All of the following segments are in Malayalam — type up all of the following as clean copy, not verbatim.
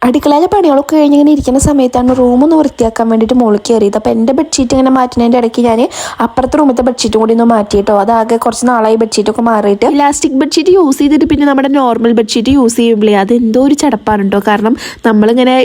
അടുക്കളയിലെ പണികളൊക്കെ കഴിഞ്ഞിങ്ങനെ ഇരിക്കുന്ന സമയത്താണ് റൂമൊന്ന് വൃത്തിയാക്കാൻ വേണ്ടിയിട്ട് മുകളിൽ കയറിയത്. അപ്പോൾ എൻ്റെ ബെഡ്ഷീറ്റ് ഇങ്ങനെ മാറ്റുന്നതിൻ്റെ ഇടയ്ക്ക് ഞാൻ അപ്പുറത്തെ റൂമത്തെ ബെഡ്ഷീറ്റും കൂടി ഒന്ന് മാറ്റിയിട്ടോ. അതാകെ കുറച്ച് നാളായി ബെഡ്ഷീറ്റൊക്കെ മാറിയിട്ട് ഇലാസ്റ്റിക് ബെഡ്ഷീറ്റ് യൂസ് ചെയ്തിട്ട് പിന്നെ നമ്മുടെ നോർമൽ ബെഡ്ഷീറ്റ് യൂസ് ചെയ്യുമ്പോഴേ അത് എന്തോ ഒരു ചടപ്പാണ് കേട്ടോ. കാരണം നമ്മളിങ്ങനെ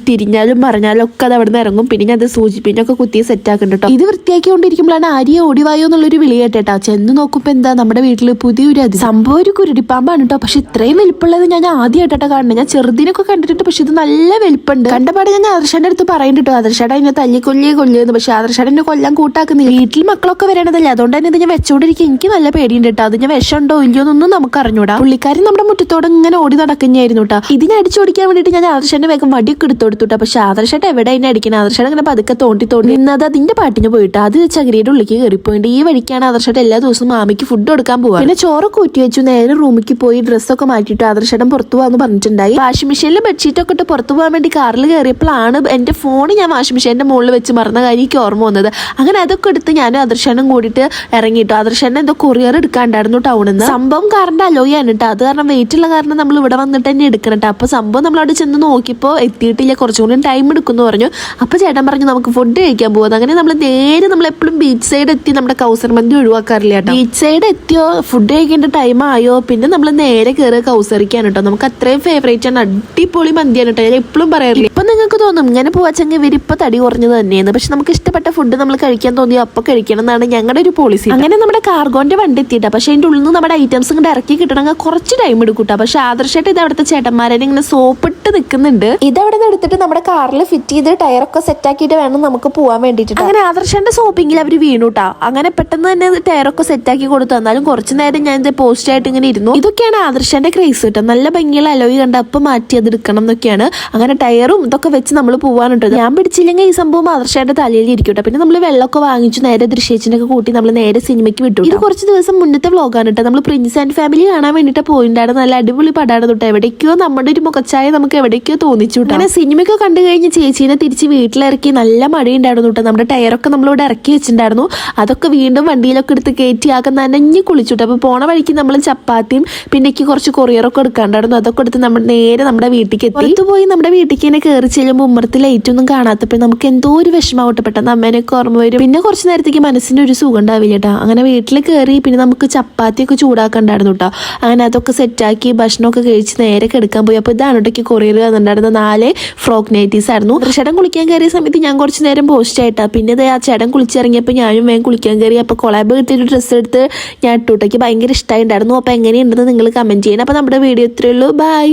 തിരിഞ്ഞാലും പറഞ്ഞാലും ഒക്കെ അത് അവിടെ നിന്ന് ഇറങ്ങും. പിന്നെ ഞാൻ അത് സൂചിപ്പിന്നൊക്കെ കുത്തി സെറ്റാക്കുന്നുണ്ട് കേട്ടോ. ഇത് വൃത്തിയാക്കിക്കൊണ്ടിരിക്കുമ്പോഴാണ് ആര്യ ഓടിവായോ എന്നുള്ളൊരു വിളി കേട്ടോ. ചെന്ന് നോക്കുമ്പോൾ എന്താ നമ്മുടെ വീട്ടിൽ പുതിയൊരു സംഭവം ഒരു കുരുടിപ്പാമ്പാണ് കേട്ടോ. പക്ഷെ ഇത്രയും വലിപ്പമുള്ളത് ഞാൻ ആദ്യമായിട്ടോ കാണുന്നത്. ഞാൻ ചെറുതിനൊക്കെ കണ്ടിട്ടുണ്ട്, പക്ഷെ ഇത് നല്ല വലിപ്പുണ്ട്. കണ്ടപാട് ഞാൻ ആദർശന്റെ അടുത്ത് പറയുന്നുണ്ട്, ആദർശയുടെ അതിനെ കൊല്ലുന്നു. പക്ഷെ ആദർശയുടെ എന്നെ കൊല്ലാൻ കൂട്ടാക്കുന്നില്ല. വീട്ടിൽ മക്കളൊക്കെ വരണതല്ലേ, അതുകൊണ്ട് തന്നെ ഇത് ഞാൻ വെച്ചോണ്ടിരിക്കും. എനിക്ക് നല്ല പേടിയുണ്ട് കേട്ടോ. അത് ഞാൻ വിഷമുണ്ടോ ഇല്ലയോന്നൊന്നും നമുക്ക് അറിഞ്ഞൂടാ. പുള്ളിക്കാരൻ നമ്മുടെ മുറ്റത്തോട് ഇങ്ങനെ ഓടി നടക്കുന്നതായിരുന്നു കേട്ടോ. ഇതിനെ അടിച്ചോടിക്കാൻ വേണ്ടിയിട്ട് ഞാൻ ആദർശന്റെ വേഗം വടിയൊക്കെ എടുത്തു കൊടുത്തുട്ടോ. പക്ഷെ ആദർശട്ട് എവിടെ അതിനെ അടിക്കണം? ആദർശയുടെ അങ്ങനെ പതുക്കെ തോണ്ടി നിന്നത് അതിന്റെ പാട്ടിന് പോയിട്ട് അത് ചകിരിയുടെ ഉള്ളിലേക്ക് കയറിപ്പോയിട്ട് ഈ വഴിക്കാണ് ആദർശട്ട് എല്ലാ ദിവസവും മാമിക്ക് ഫുഡ് കൊടുക്കാൻ പോവാ. പിന്നെ ചോറൊക്കെ ഊറ്റി വെച്ചു. നേരെ റൂമിലേക്ക് പോയി ഡ്രസ്സൊക്കെ മാറ്റിയിട്ട് ആദർശടം പുറത്തു പോകാന്ന് പറഞ്ഞിട്ടുണ്ടായി. വാഷിംഗ് മെഷീനിൽ ബെഡ്ഷീറ്റ് ഒക്കെ ഇട്ട് പുറത്തു പോകാൻ വേണ്ടി കാറിൽ കയറിയപ്പോഴാണ് എൻ്റെ ഫോൺ ഞാൻ വാഷിംഗ് മെഷീൻ്റെ മുകളിൽ വെച്ച് മറന്ന കാര്യം എനിക്ക് ഓർമ്മ വന്നത്. അങ്ങനെ അതൊക്കെ എടുത്ത് ഞാനും ആദർശനും കൂടിയിട്ട് ഇറങ്ങിയിട്ടു. ആദർശനെ എന്തോ കൊറിയർ എടുക്കാണ്ടായിരുന്നു ടൗണിൽ നിന്ന്. സംഭവം കാറിന്റെ അലോയാണ് കേട്ടോ. അത് കാരണം വെയിറ്റ് ഉള്ള കാരണം നമ്മൾ ഇവിടെ വന്നിട്ട് തന്നെ എടുക്കണം കേട്ടോ. അപ്പോൾ സംഭവം നമ്മൾ അവിടെ ചെന്ന് നോക്കിയപ്പോൾ എത്തിയിട്ടില്ല, കുറച്ചുകൂടി ടൈം എടുക്കുമെന്ന് പറഞ്ഞു. അപ്പോൾ ചേട്ടൻ പറഞ്ഞു നമുക്ക് ഫുഡ് കഴിക്കാൻ പോകുന്നത്. അങ്ങനെ നമ്മൾ എപ്പോഴും ബീച്ച് സൈഡ് എത്തി നമ്മുടെ കൗസർ മന്തി ഒഴിവാക്കാറില്ല കേട്ടോ. ബീച്ച് സൈഡ് എത്തിയോ ഫുഡ് കഴിക്കേണ്ട ടൈം ആയോ പിന്നെ നമ്മൾ നേരെ കയറി കൗസറിക്കാണ് കേട്ടോ. നമുക്ക് അത്രയും ഫേവറേറ്റ് ആണ്, അടിപൊളി മന്തിയാണ് കേട്ടോ. ഞാൻ എപ്പോഴും പറയാറില്ല. ഇപ്പൊ നിങ്ങൾക്ക് തോന്നും ഇങ്ങനെ പോവാച്ചെങ്കിൽ ഇവരിപ്പോ തടി കുറഞ്ഞത് തന്നെയാണ്. പക്ഷെ നമുക്ക് ഇഷ്ടപ്പെട്ട ഫുഡ് നമ്മൾ കഴിക്കാൻ തോന്നിയോ അപ്പൊ കഴിക്കണം എന്നാണ് ഞങ്ങളുടെ ഒരു പോളിസി. അങ്ങനെ നമ്മുടെ കാർഗോന്റെ വണ്ടി എത്തിയിട്ടാ. പക്ഷെ അതിന്റെ ഉള്ളിൽ നിന്ന് നമ്മുടെ ഐറ്റംസ് ഇങ്ങോട്ട് ഇറക്കി കിട്ടണമെങ്കിൽ കുറച്ച് ടൈം എടുക്കൂട്ടാ. പക്ഷെ ആദർശമായിട്ട് ഇത് അവിടുത്തെ ചേട്ടന്മാരെ ഇങ്ങനെ സോപ്പിട്ട് നിൽക്കുന്നുണ്ട്. ഇതവിടെ നിന്ന് എടുത്തിട്ട് നമ്മുടെ കാറിൽ ഫിറ്റ് ചെയ്ത് ടയറൊക്കെ സെറ്റ് ആക്കിയിട്ട് വേണം നമുക്ക് പോകാൻ വേണ്ടിയിട്ട്. അങ്ങനെ ആദർശന്റെ സോപ്പിങ്ങിൽ അവർ വീണുട്ടാ. അങ്ങനെ പെട്ടെന്ന് തന്നെ ടയറൊക്കെ സെറ്റ് ആക്കി കൊടുത്തു. എന്നാലും കുറച്ച് നേരം ഞാൻ ഇത് പോസ്റ്റ് ആയിട്ട് ഇങ്ങനെ ഇരുന്നു. ഇതൊക്കെയാണ് ആദർശന്റെ ക്രേസ് കേട്ടോ. നല്ല ഭംഗിയുള്ള അലോയി കണ്ട അപ്പം മാറ്റി അത് എടുക്കണം എന്നൊക്കെയാണ്. അങ്ങനെ ടയറും ഇതൊക്കെ വെച്ച് നമ്മൾ പോകാനുണ്ട്. ഞാൻ പിടിച്ചില്ലെങ്കിൽ ഈ സംഭവം ആദർശയുടെ തലയിൽ ഇരിക്കട്ടെ. പിന്നെ നമ്മൾ വെള്ളമൊക്കെ വാങ്ങിച്ചു നേരെ ദൃശ്യച്ചിനൊക്കെ കൂട്ടി നമ്മൾ നേരെ സിനിമയ്ക്ക് വിട്ടു. ഇത് കുറച്ച് ദിവസം മുന്നത്തെ വ്ളോഗാണ് കേട്ടോ. നമ്മൾ പ്രിൻസ് ആൻഡ് ഫാമിലി കാണാൻ വേണ്ടിയിട്ട് പോയിണ്ടായിരുന്നു. നല്ല അടിപൊളി പടാണ് തൊട്ട്. എവിടേക്കോ നമ്മുടെ ഒരു മുഖച്ചായ നമുക്ക് എവിടേക്കോ തോന്നിച്ചു. അങ്ങനെ സിനിമയൊക്കെ കണ്ടു കഴിഞ്ഞ് ചേച്ചീനെ തിരിച്ച് വീട്ടിലിറക്കി. നല്ല മഴയുണ്ടായിരുന്നു കേട്ടോ. നമ്മുടെ ടയറൊക്കെ നമ്മളിവിടെ ഇറക്കി വെച്ചിട്ടുണ്ടായിരുന്നു. അതൊക്കെ വീണ്ടും വണ്ടിയിലൊക്കെ എടുത്ത് കയറ്റി ആകെ നനഞ്ഞ് കുളിച്ചുട്ടോ. അപ്പോൾ പോണ വഴിക്ക് നമ്മൾ ചപ്പാത്തിയും പിന്നേക്ക് കുറച്ച് കൊറിയറൊക്കെ എടുക്കാണ്ടായിരുന്നു. അതൊക്കെ എടുത്ത് നമ്മൾ നേരെ നമ്മുടെ വീട്ടിലേക്ക് എത്തി. പുറത്ത് പോയി നമ്മുടെ വീട്ടിലേക്ക് തന്നെ കയറി ചെല്ലുമ്പോൾ ഉമ്മറത്ത് ലൈറ്റ് ഒന്നും കാണാത്തപ്പോൾ നമുക്ക് എന്തോ ഒരു വിഷമാവട്ടെ. പെട്ടെന്ന് അമ്മേനൊക്കെ ഓർമ്മ വരും. പിന്നെ കുറച്ച് നേരത്തേക്ക് മനസ്സിന് ഒരു സുഖം ഉണ്ടാവില്ല കേട്ടോ. അങ്ങനെ വീട്ടിൽ കയറി പിന്നെ നമുക്ക് ചപ്പാത്തിയൊക്കെ ചൂടാക്കണ്ടായിരുന്നു കേട്ടോ. അങ്ങനെ അതൊക്കെ സെറ്റാക്കി ഭക്ഷണമൊക്കെ കഴിച്ച് നേരെ കിടക്കാൻ പോയി. അപ്പോൾ ഇതാണ് കേട്ടോ കൊറിയർ വന്നിട്ടുണ്ടായിരുന്ന 4 ഫ്രോക്ക് നൈറ്റീസ് ആയിരുന്നു. ചേട്ടൻ കുളിക്കാൻ കയറിയ സമയത്ത് ഞാൻ കുറച്ച് നേരം പോസ്റ്റ് ആയിട്ടാ. പിന്നെ ആ ചേട്ടൻ കുളിച്ചിറങ്ങിയപ്പോൾ ഞാനും വേഗം കുളിക്കാൻ കയറി. അപ്പോൾ കൊളാബ് കിട്ടിയൊരു ഡ്രസ്സ് എടുത്ത് ഞാൻ ഇട്ടൂട്ടേക്ക് ഭയങ്കര ഇഷ്ടമായിട്ടുണ്ടായിരുന്നു. അപ്പോൾ എങ്ങനെയുണ്ടെന്ന് നിങ്ങൾ കമൻറ്റ് ചെയ്യണം. അപ്പോൾ നമ്മുടെ വീഡിയോ ഇത്രയേ ഉള്ളൂ. ബൈ.